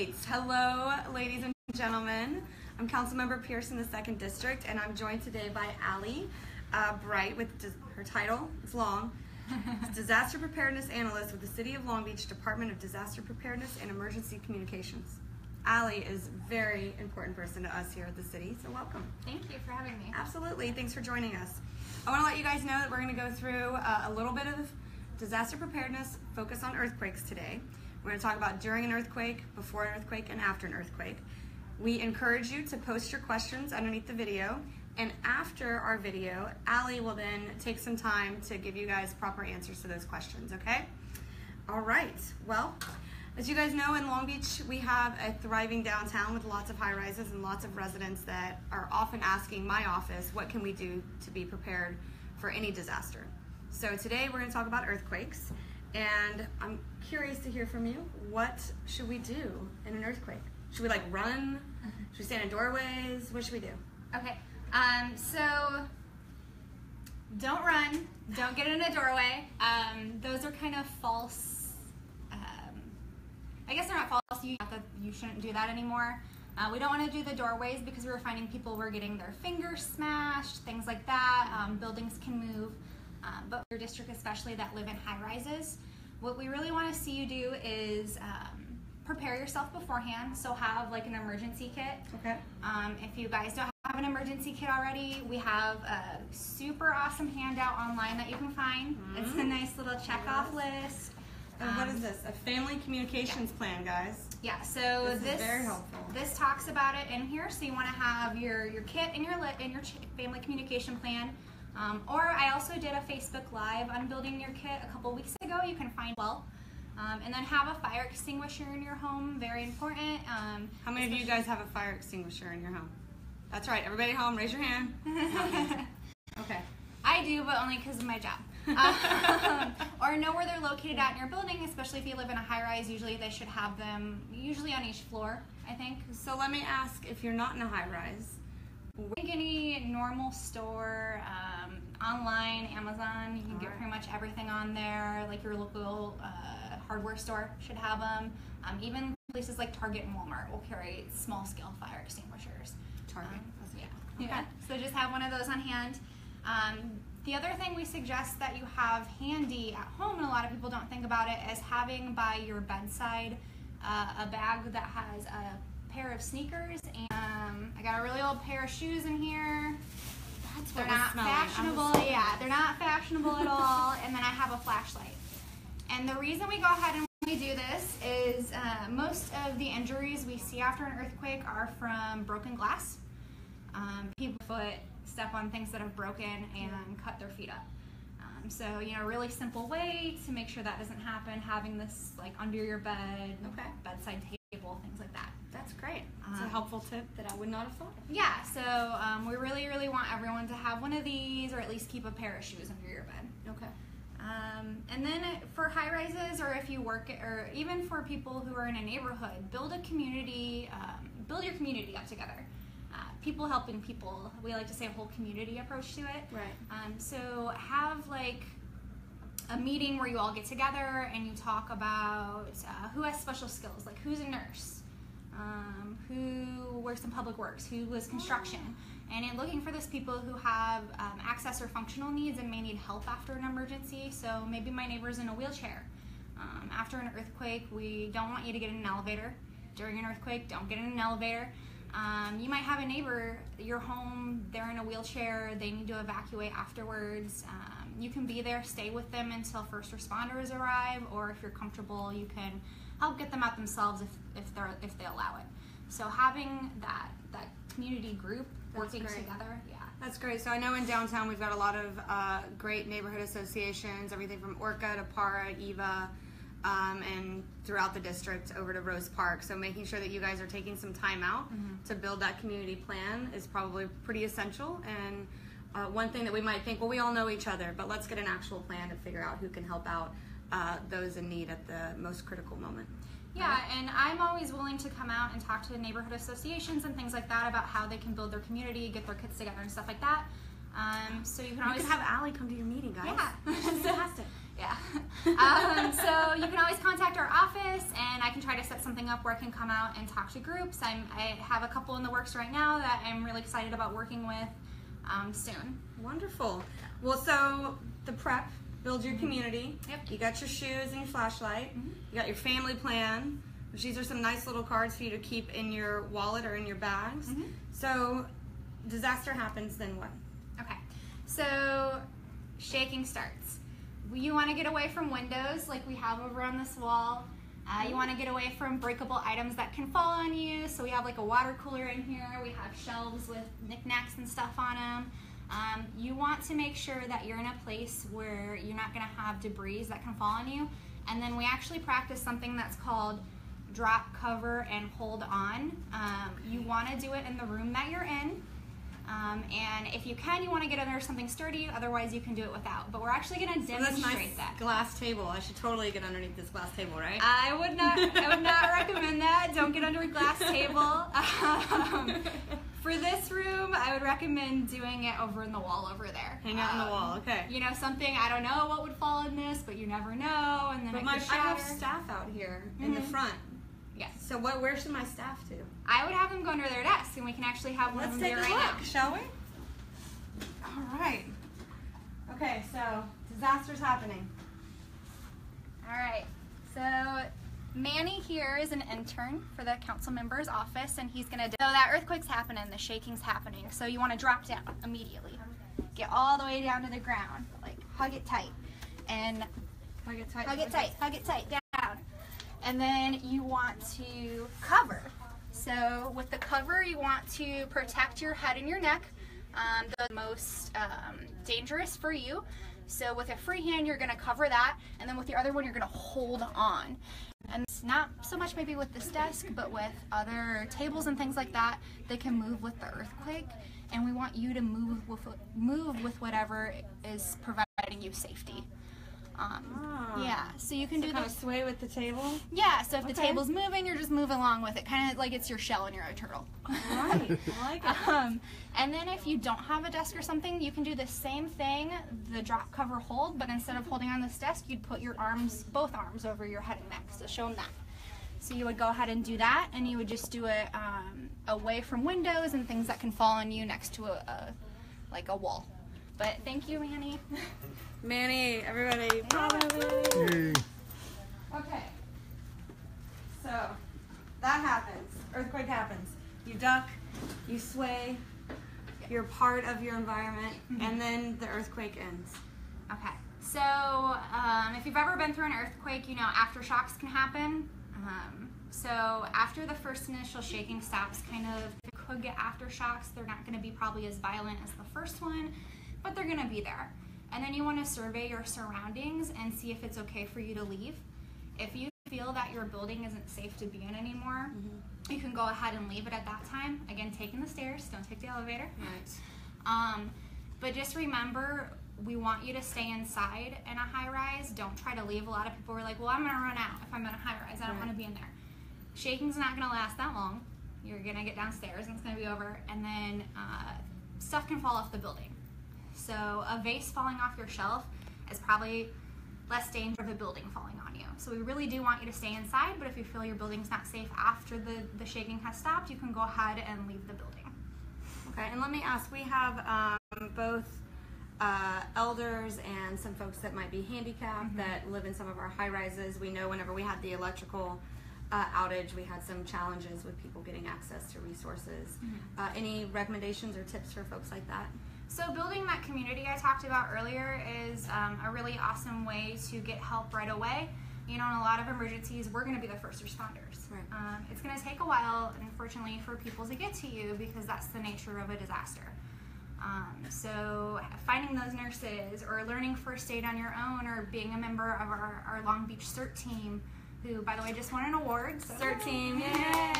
right. Hello, ladies and gentlemen. I'm Councilmember Pierce in the 2nd District, and I'm joined today by Allie Bright with her title. It's long. Disaster Preparedness Analyst with the City of Long Beach Department of Disaster Preparedness and Emergency Communications. Allie is a very important person to us here at the city, so welcome. Thank you for having me. Absolutely. Thanks for joining us. I want to let you guys know that we're going to go through a little bit of disaster preparedness, focus on earthquakes today. We're going to talk about during an earthquake, before an earthquake, and after an earthquake. We encourage you to post your questions underneath the video, and after our video, Allie will then take some time to give you guys proper answers to those questions, okay? All right, well, as you guys know, in Long Beach, we have a thriving downtown with lots of high-rises and lots of residents that are often asking my office, what can we do to be prepared for any disaster? So today we're going to talk about earthquakes, and I'm curious to hear from you. What should we do in an earthquake? Should we like run? Should we stand in doorways? What should we do? Okay, so don't run, don't get in a doorway. Those are kind of false, I guess they're not false, you shouldn't do that anymore. We don't want to do the doorways because we were finding people were getting their fingers smashed, things like that. Buildings can move, but your district especially that live in high rises, what we really want to see you do is prepare yourself beforehand. So have like an emergency kit. Okay. If you guys don't have an emergency kit already, we have a super awesome handout online that you can find. It's a nice little check-off list. And what is this? A family communications plan, guys. Yeah, so this is very helpful. This talks about it in here. So you want to have your kit and your family communication plan. Or I also did a Facebook Live on building your kit a couple weeks ago. You can find well. And then have a fire extinguisher in your home, very important. How many of you guys have a fire extinguisher in your home? That's right, everybody at home, raise your hand. Okay. I do, but only because of my job. Or know where they're located at in your building, especially if you live in a high-rise. Usually they should have them, usually on each floor, I think. So let me ask, if you're not in a high-rise, I think any normal store, online, Amazon, you can get pretty much everything on there, like your local hardware store should have them. Even places like Target and Walmart will carry small-scale fire extinguishers. Target. Yeah. Okay. So just have one of those on hand. The other thing we suggest that you have handy at home, and a lot of people don't think about it, is having by your bedside a bag that has a pair of sneakers, and I got a really old pair of shoes in here. They're not fashionable. Yeah, they're not fashionable at all. And then I have a flashlight. And the reason we go ahead and we do this is most of the injuries we see after an earthquake are from broken glass. People step on things that have broken and cut their feet up. So, really simple way to make sure that doesn't happen, having this like under your bed, bedside table, things like that. That's great. It's a helpful tip that I would not have thought of. Yeah, so we really, really want everyone to have one of these, or at least keep a pair of shoes under your bed. Okay. And then for high rises, or if you work, or even for people who are in a neighborhood, build a community, build your community up together. People helping people. We like to say a whole community approach to it. Right. So have like a meeting where you all get together and you talk about who has special skills, like who's a nurse, who works in public works, who does construction, and in looking for those people who have access or functional needs and may need help after an emergency. So maybe my neighbor's in a wheelchair. After an earthquake, we don't want you to get in an elevator. During an earthquake, don't get in an elevator. You might have a neighbor, your home, they're in a wheelchair, they need to evacuate afterwards. You can be there, stay with them until first responders arrive, or if you're comfortable, you can help get them out themselves if they allow it. So having that community group working together, yeah. That's great. So I know in downtown we've got a lot of great neighborhood associations, everything from Orca to Para, Eva, and throughout the district over to Rose Park. So making sure that you guys are taking some time out to build that community plan is probably pretty essential. And one thing that we might think, well, we all know each other, but let's get an actual plan to figure out who can help out those in need at the most critical moment. Yeah, and I'm always willing to come out and talk to neighborhood associations and things like that about how they can build their community, get their kids together and stuff like that. So you can always have Allie come to your meeting, guys. Yeah. She's fantastic. Yeah. So you can always contact our office, and I can try to set something up where I can come out and talk to groups. I have a couple in the works right now that I'm really excited about working with soon. Wonderful. Well, so the prep, build your community. Yep. You got your shoes and your flashlight. You got your family plan, which these are some nice little cards for you to keep in your wallet or in your bags. So disaster happens, then what? Okay. So shaking starts. You want to get away from windows like we have over on this wall. You want to get away from breakable items that can fall on you. So we have like a water cooler in here. We have shelves with knickknacks and stuff on them. You want to make sure that you're in a place where you're not going to have debris that can fall on you. And then we actually practice something that's called drop, cover, and hold on. You want to do it in the room that you're in. And if you can, you want to get under something sturdy. Otherwise, you can do it without. But we're actually going to demonstrate that. Glass table. I should totally get underneath this glass table, right? I would not recommend that. Don't get under a glass table. For this room, I would recommend doing it over in the wall over there. Hang out on the wall, okay. You know, something, I don't know what would fall in this, but you never know. And then but it could I have shatter. staff out here in the front. Yes. So where should my staff do? I would have them go under their desk, and we can actually have one of them there right now. Shall we? All right. Okay, so disaster's happening. All right. So Manny here is an intern for the council member's office, and he's going to. So that earthquake's happening, the shaking's happening. So you want to drop down immediately. Get all the way down to the ground. Like hug it tight, and Hug it tight. hug it tight down. And then you want to cover. So with the cover, you want to protect your head and your neck. The most dangerous for you. So with a free hand, you're going to cover that, and then with your other one, you're going to hold on. And it's not so much maybe with this desk, but with other tables and things like that, they can move with the earthquake, and we want you to move with whatever is providing you safety. Yeah, so you can do kind the of sway with the table. Yeah, so if the table's moving, you're just moving along with it, kind of like it's your shell and you're a turtle. Right, I like it. And then if you don't have a desk or something, you can do the same thing, the drop, cover, hold, but instead of holding on this desk, you'd put your arms, both arms over your head and neck, so show them that. So you would go ahead and do that, and you would just do it away from windows and things that can fall on you next to like a wall. But thank you, Manny. Manny, everybody. Bravo, Manny. Okay. So that happens. Earthquake happens. You duck, you sway, you're part of your environment, and then the earthquake ends. Okay. So if you've ever been through an earthquake, you know aftershocks can happen. So after the first initial shaking stops, kind of you could get aftershocks. They're not going to be probably as violent as the first one, but they're going to be there. And then you want to survey your surroundings and see if it's okay for you to leave. If you feel that your building isn't safe to be in anymore, you can go ahead and leave it at that time. Again, taking the stairs, don't take the elevator. Right. But just remember, we want you to stay inside in a high rise. Don't try to leave. A lot of people are like, well, I'm going to run out if I'm in a high rise. I don't want to be in there. Shaking's not going to last that long. You're going to get downstairs and it's going to be over. And then stuff can fall off the building. So a vase falling off your shelf is probably less danger of a building falling on you. So we really do want you to stay inside, but if you feel your building's not safe after the shaking has stopped, you can go ahead and leave the building. Okay, and let me ask, we have both elders and some folks that might be handicapped that live in some of our high rises. We know whenever we had the electrical outage, we had some challenges with people getting access to resources. Any recommendations or tips for folks like that? So building that community I talked about earlier is a really awesome way to get help right away. You know, in a lot of emergencies, we're going to be the first responders. Right. It's going to take a while, unfortunately, for people to get to you because that's the nature of a disaster. So finding those nurses or learning first aid on your own or being a member of our Long Beach CERT team, who, by the way, just won an award. So CERT team, yay!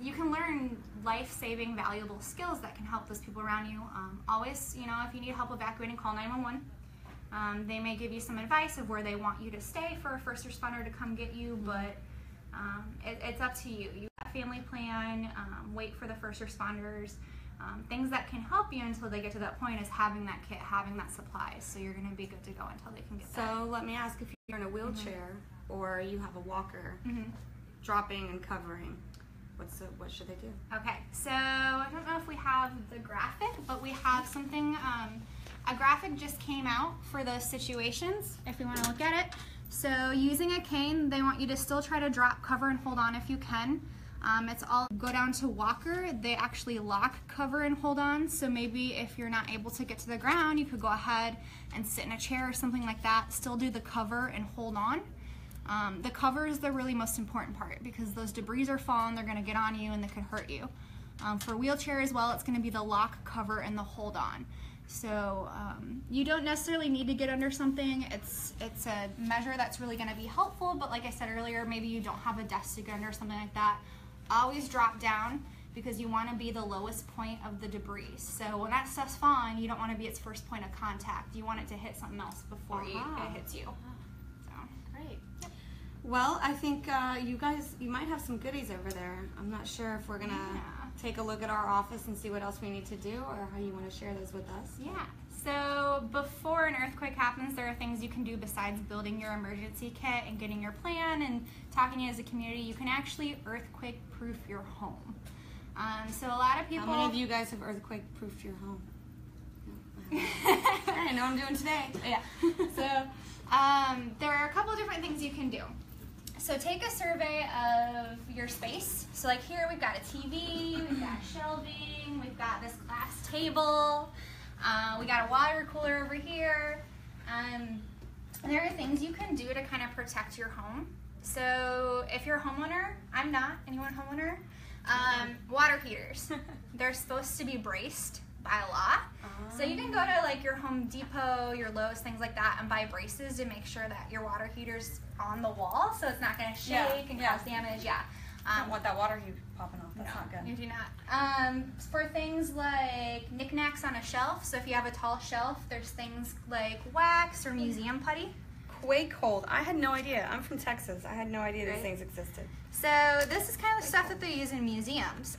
You can learn life-saving, valuable skills that can help those people around you. Always, you know, if you need help evacuating, call 911. They may give you some advice of where they want you to stay for a first responder to come get you, but it's up to you. You have a family plan, wait for the first responders. Things that can help you until they get to that point is having that kit, having that supply. So you're going to be good to go until they can get there. So let me ask, if you're in a wheelchair or you have a walker, dropping and covering, what should they do? Okay, so I don't know if we have the graphic, but we have something, a graphic just came out for those situations, if you want to look at it. So using a cane, they want you to still try to drop, cover, and hold on if you can. It's all go down to walker. They actually lock, cover, and hold on. So maybe if you're not able to get to the ground, you could go ahead and sit in a chair or something like that. Still do the cover and hold on. The cover is the really most important part because those debris are falling, they're going to get on you and they could hurt you. For wheelchair as well, it's going to be the lock, cover, and the hold on. So you don't necessarily need to get under something. It's a measure that's really going to be helpful, but like I said earlier, maybe you don't have a desk to get under or something like that. Always drop down because you want to be the lowest point of the debris. So when that stuff's falling, you don't want to be its first point of contact. You want it to hit something else before it hits you. So great. Yep. Well, I think you might have some goodies over there. I'm not sure if we're going to take a look at our office and see what else we need to do or how you want to share those with us. Yeah. So before an earthquake happens, there are things you can do besides building your emergency kit and getting your plan and talking to you as a community. You can actually earthquake-proof your home. So a lot of people... How many of you guys have earthquake-proofed your home? I know I'm doing today. Yeah. So there are a couple of different things you can do. So take a survey of your space. So like here we've got a TV, we've got shelving, we've got this glass table, we got a water cooler over here. There are things you can do to kind of protect your home. So if you're a homeowner, I'm not, anyone homeowner? Water heaters. They're supposed to be braced by law. So you can go to like your Home Depot, your Lowe's, things like that, and buy braces to make sure that your water heater's on the wall so it's not going to shake and cause damage. I don't want that water heat popping off. That's not good. You do not. For things like knickknacks on a shelf, so if you have a tall shelf, there's things like wax or museum putty. Quake hold. I had no idea. I'm from Texas. I had no idea these things existed. So this is kind of the stuff that they use in museums.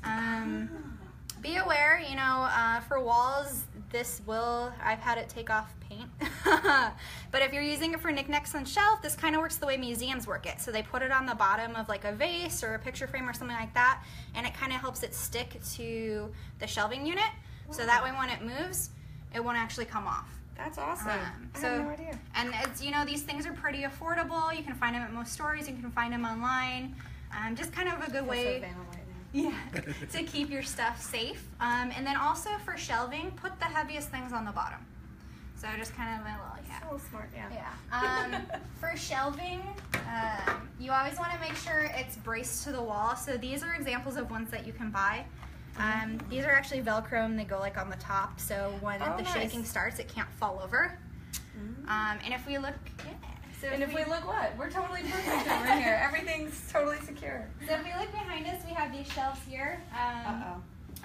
Be aware, you know, for walls, I've had it take off paint. But if you're using it for knickknacks on shelf, this kind of works the way museums work it. So they put it on the bottom of like a vase or a picture frame or something like that, and it kind of helps it stick to the shelving unit. Wow. So that way when it moves, it won't actually come off. That's awesome. I had no idea. And it's, you know, these things are pretty affordable. You can find them at most stores. You can find them online. Just kind of a good way. To keep your stuff safe. And then also for shelving, put the heaviest things on the bottom. So just kind of a little, So smart, for shelving, you always want to make sure it's braced to the wall. So these are examples of ones that you can buy. These are actually Velcro and they go like on the top. So when the shaking starts, it can't fall over. And if we look, so if we look what? We're totally perfect over here. Everything's totally secure. So if we look behind us, we have these shelves here.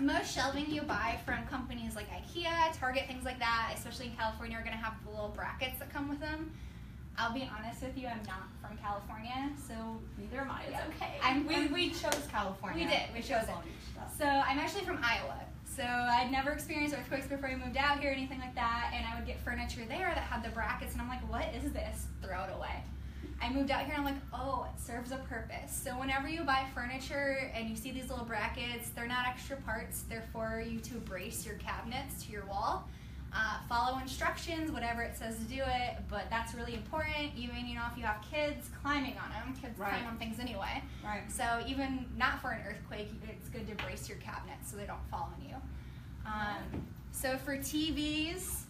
Most shelving you buy from companies like IKEA, Target, things like that, especially in California, are going to have the little brackets that come with them. I'll be honest with you, I'm not from California, so neither am I. It's okay. We chose California. We did. We chose it. So I'm actually from Iowa. So I'd never experienced earthquakes before I moved out here or anything like that, and I would get furniture there that had the brackets, and I'm like, what is this? Throw it away. I moved out here and I'm like, oh, it serves a purpose. So whenever you buy furniture and you see these little brackets, they're not extra parts. They're for you to brace your cabinets to your wall. Follow instructions, whatever it says to do it, but that's really important. Even, you know, if you have kids climbing on them, kids climb on things anyway. So even not for an earthquake, it's good to brace your cabinets so they don't fall on you. So for TVs,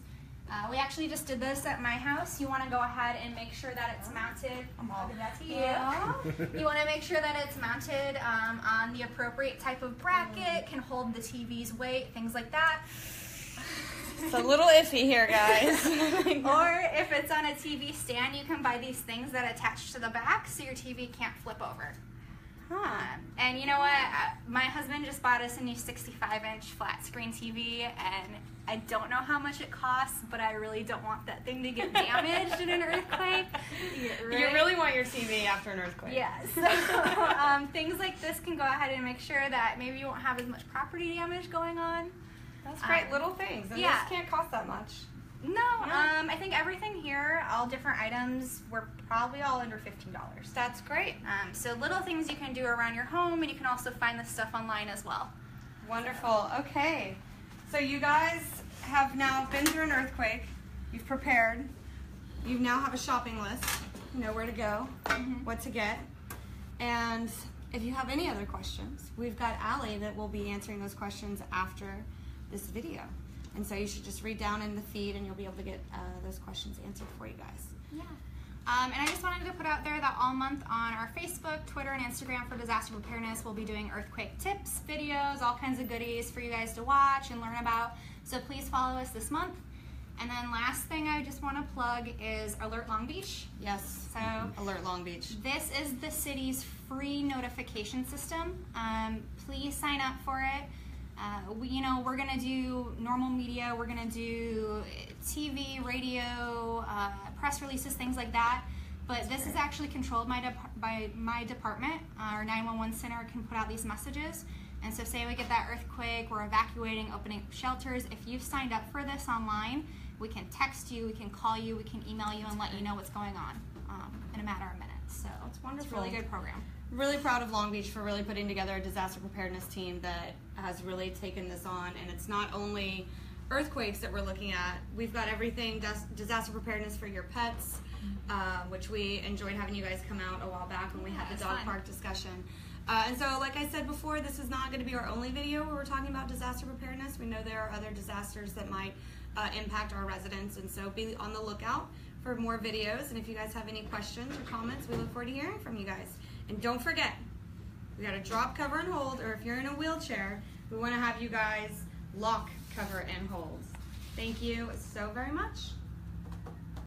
we actually just did this at my house. You want to go ahead and make sure that it's mounted. I'll give that to you. You want to make sure that it's mounted on the appropriate type of bracket, can hold the TV's weight, things like that. It's a little iffy here, guys. Or if it's on a TV stand, you can buy these things that attach to the back so your TV can't flip over. And you know what? My husband just bought us a new 65-inch flat screen TV, and I don't know how much it costs, but I really don't want that thing to get damaged in an earthquake. You really want your TV after an earthquake. Yeah. So things like this can go ahead and make sure that maybe you won't have as much property damage going on. That's great. Little things. And yeah. this can't cost that much. No, Yeah. I think everything here, all different items, were probably all under $15. That's great. So little things you can do around your home, and you can also find this stuff online as well. Wonderful. Okay. So you guys have now been through an earthquake. You've prepared. You now have a shopping list. You know where to go, what to get. And if you have any other questions, we've got Allie that will be answering those questions after this video. And so you should just read down in the feed and you'll be able to get those questions answered for you guys. Yeah. And I just wanted to put out there that all month on our Facebook, Twitter, and Instagram for disaster preparedness, we'll be doing earthquake tips, videos, all kinds of goodies for you guys to watch and learn about. So please follow us this month. And then last thing I just want to plug is Alert Long Beach. Yes, So Alert Long Beach. this is the city's free notification system. Please sign up for it. We're gonna do normal media. We're gonna do TV, radio, press releases, things like that. But this is actually controlled by my department. Our 911 center can put out these messages. And so say we get that earthquake, we're evacuating, opening shelters. If you've signed up for this online, we can text you, we can call you, we can email you and let you know what's going on in a matter of minutes. So That's wonderful. It's a really good program. Really proud of Long Beach for really putting together a disaster preparedness team that has really taken this on. And it's not only earthquakes that we're looking at. We've got everything disaster preparedness for your pets, which we enjoyed having you guys come out a while back when we had the dog park discussion. And so, like I said before, this is not going to be our only video where we're talking about disaster preparedness. We know there are other disasters that might impact our residents, and so be on the lookout for more videos. And if you guys have any questions or comments, we look forward to hearing from you guys. And don't forget, we got to drop, cover, and hold, or if you're in a wheelchair, we want to have you guys lock, cover, and hold. Thank you so very much.